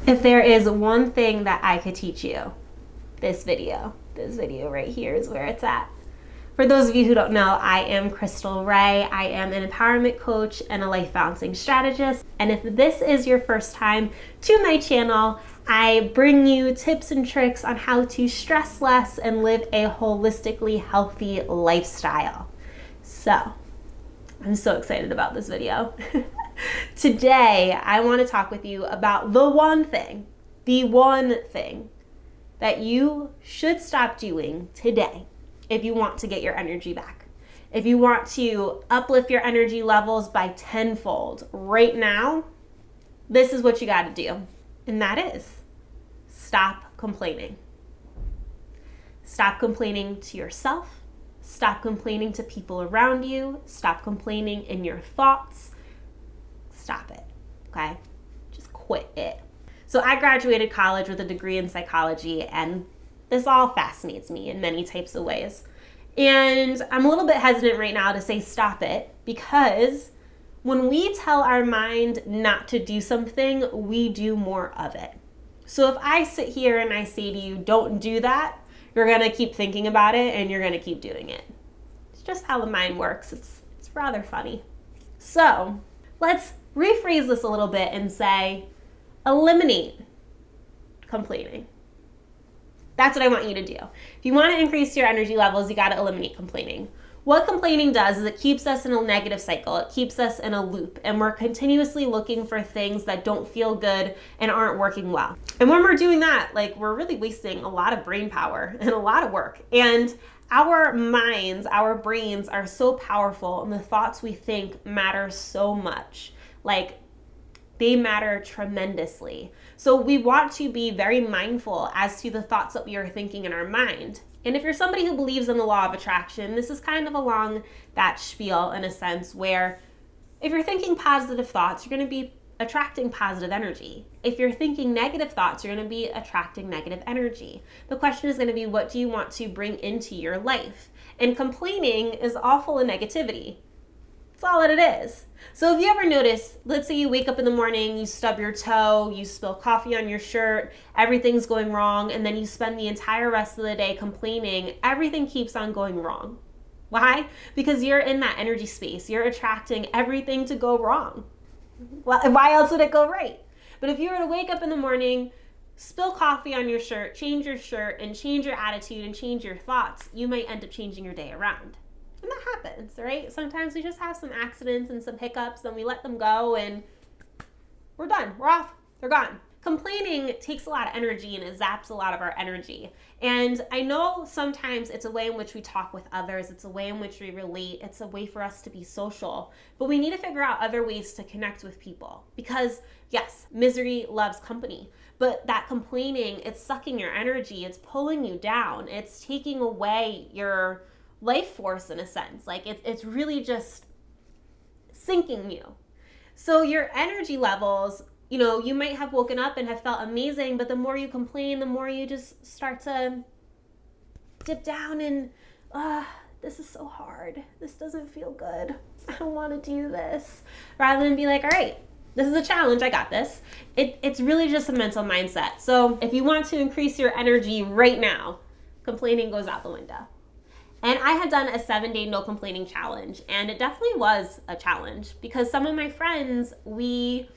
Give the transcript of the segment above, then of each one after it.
If there is one thing that I could teach you, this video right here is where it's at. For those of you who don't know, I am Crystal Ray. I am an empowerment coach and a life balancing strategist. And if this is your first time to my channel, I bring you tips and tricks on how to stress less and live a holistically healthy lifestyle. So, I'm so excited about this video. Today, I want to talk with you about the one thing that you should stop doing today if you want to get your energy back. If you want to uplift your energy levels by tenfold right now, this is what you got to do. And that is stop complaining. Stop complaining to yourself. Stop complaining to people around you. Stop complaining in your thoughts. Stop it, okay? Just quit it. So I graduated college with a degree in psychology, and this all fascinates me in many types of ways. And I'm a little bit hesitant right now to say stop it, because when we tell our mind not to do something, we do more of it. So if I sit here and I say to you, don't do that, you're gonna keep thinking about it and you're gonna keep doing it. It's just how the mind works. It's rather funny. So let's rephrase this a little bit and say, eliminate complaining. That's what I want you to do. If you want to increase your energy levels, you got to eliminate complaining. What complaining does is it keeps us in a negative cycle. It keeps us in a loop, and we're continuously looking for things that don't feel good and aren't working well. And when we're doing that, we're really wasting a lot of brain power and a lot of work. And our minds, our brains are so powerful, and the thoughts we think matter so much. They matter tremendously. So we want to be very mindful as to the thoughts that we are thinking in our mind. And if you're somebody who believes in the law of attraction, this is kind of along that spiel in a sense where if you're thinking positive thoughts, you're going to be attracting positive energy. If you're thinking negative thoughts, you're going to be attracting negative energy. The question is going to be, what do you want to bring into your life? And complaining is all full of negativity. That's all that it is. So if you ever notice, let's say you wake up in the morning, you stub your toe, you spill coffee on your shirt, everything's going wrong, and then you spend the entire rest of the day complaining, everything keeps on going wrong. Why? Because you're in that energy space. You're attracting everything to go wrong. Well, why else would it go right? But if you were to wake up in the morning, spill coffee on your shirt, change your shirt, and change your attitude and change your thoughts, you might end up changing your day around. And that happens, right? Sometimes we just have some accidents and some hiccups, and we let them go, and we're done. We're off. They're gone. Complaining takes a lot of energy, and it zaps a lot of our energy. And I know sometimes it's a way in which we talk with others. It's a way in which we relate. It's a way for us to be social. But we need to figure out other ways to connect with people. Because, yes, misery loves company. But that complaining, it's sucking your energy. It's pulling you down. It's taking away your life force in a sense. It's really just sinking you. So your energy levels, you might have woken up and have felt amazing, but the more you complain, the more you just start to dip down and, this is so hard. This doesn't feel good. I don't want to do this. Rather than be like, all right, this is a challenge. I got this. It's really just a mental mindset. So if you want to increase your energy right now, complaining goes out the window. And I had done a 7-day no complaining challenge, and it definitely was a challenge because some of my friends, we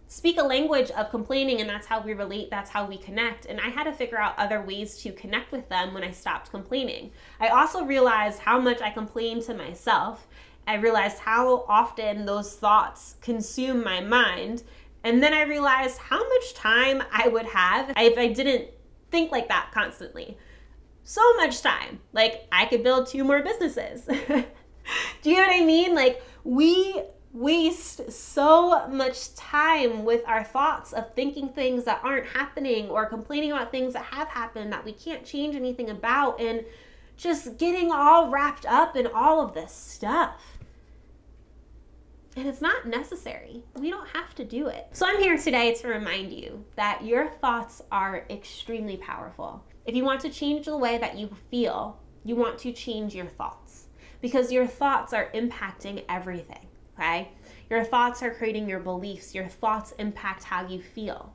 speak a language of complaining, and that's how we relate, that's how we connect. And I had to figure out other ways to connect with them when I stopped complaining. I also realized how much I complained to myself. I realized how often those thoughts consume my mind. And then I realized how much time I would have if I didn't think like that constantly. So much time. I could build 2 more businesses. Do you know what I mean? We waste so much time with our thoughts of thinking things that aren't happening or complaining about things that have happened that we can't change anything about, and just getting all wrapped up in all of this stuff. And it's not necessary. We don't have to do it. So I'm here today to remind you that your thoughts are extremely powerful. If you want to change the way that you feel, you want to change your thoughts, because your thoughts are impacting everything, okay? Your thoughts are creating your beliefs. Your thoughts impact how you feel.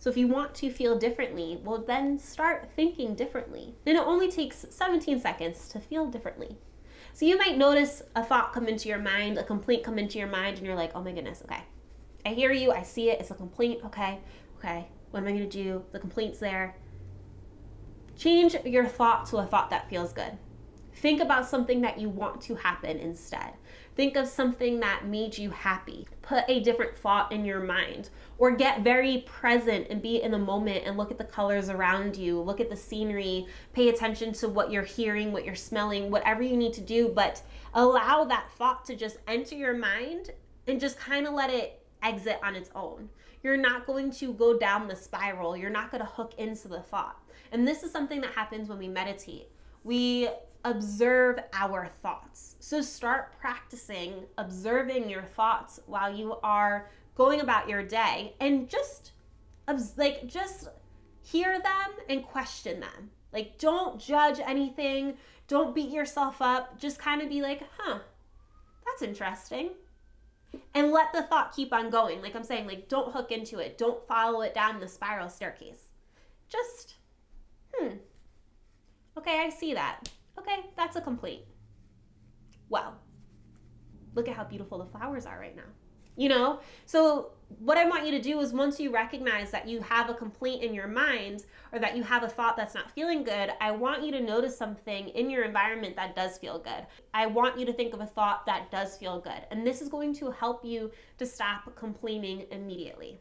So if you want to feel differently, well, then start thinking differently. And it only takes 17 seconds to feel differently. So you might notice a thought come into your mind, a complaint come into your mind, and you're like, oh my goodness, okay. I hear you, I see it, it's a complaint, okay, what am I gonna do? The complaint's there. Change your thought to a thought that feels good. Think about something that you want to happen instead. Think of something that made you happy. Put a different thought in your mind, or get very present and be in the moment and look at the colors around you, look at the scenery, pay attention to what you're hearing, what you're smelling, whatever you need to do, but allow that thought to just enter your mind and just kind of let it exit on its own. You're not going to go down the spiral. You're not going to hook into the thought. And this is something that happens when we meditate. We observe our thoughts. So start practicing observing your thoughts while you are going about your day, and just hear them and question them. Like, don't judge anything. Don't beat yourself up. Just kind of be like, that's interesting. And let the thought keep on going. Like I'm saying, like, don't hook into it. Don't follow it down the spiral staircase. Just, okay, I see that. Okay, that's a complaint. Well, look at how beautiful the flowers are right now. So what I want you to do is, once you recognize that you have a complaint in your mind, or that you have a thought that's not feeling good, I want you to notice something in your environment that does feel good. I want you to think of a thought that does feel good. And this is going to help you to stop complaining immediately.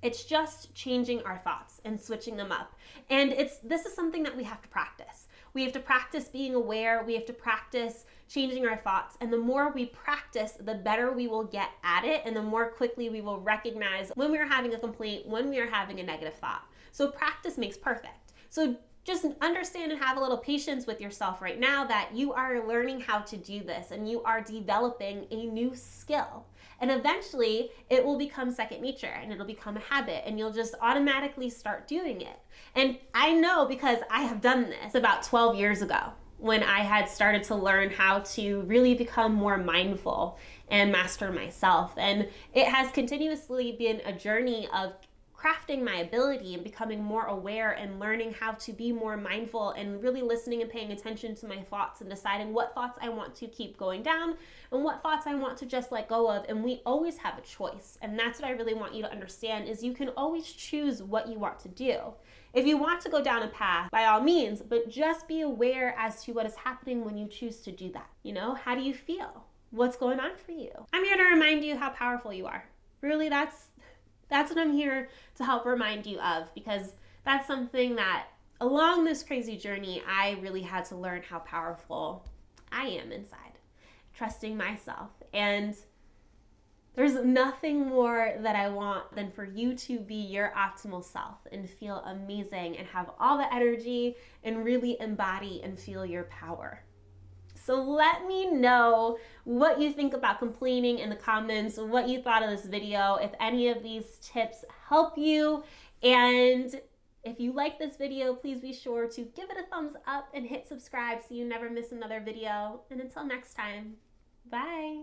It's just changing our thoughts and switching them up. And this is something that we have to practice. We have to practice being aware. We have to practice changing our thoughts. And the more we practice, the better we will get at it, and the more quickly we will recognize when we are having a complaint, when we are having a negative thought. So practice makes perfect. So just understand and have a little patience with yourself right now that you are learning how to do this, and you are developing a new skill. And eventually it will become second nature, and it'll become a habit, and you'll just automatically start doing it. And I know, because I have done this about 12 years ago, when I had started to learn how to really become more mindful and master myself. And it has continuously been a journey of crafting my ability and becoming more aware and learning how to be more mindful and really listening and paying attention to my thoughts, and deciding what thoughts I want to keep going down and what thoughts I want to just let go of. And we always have a choice. And that's what I really want you to understand, is you can always choose what you want to do. If you want to go down a path, by all means, but just be aware as to what is happening when you choose to do that. How do you feel? What's going on for you? I'm here to remind you how powerful you are. Really, that's what I'm here to help remind you of, because that's something that along this crazy journey, I really had to learn how powerful I am inside, trusting myself. And there's nothing more that I want than for you to be your optimal self and feel amazing and have all the energy and really embody and feel your power. So let me know what you think about complaining in the comments, what you thought of this video, if any of these tips help you. And if you like this video, please be sure to give it a thumbs up and hit subscribe so you never miss another video. And until next time, bye.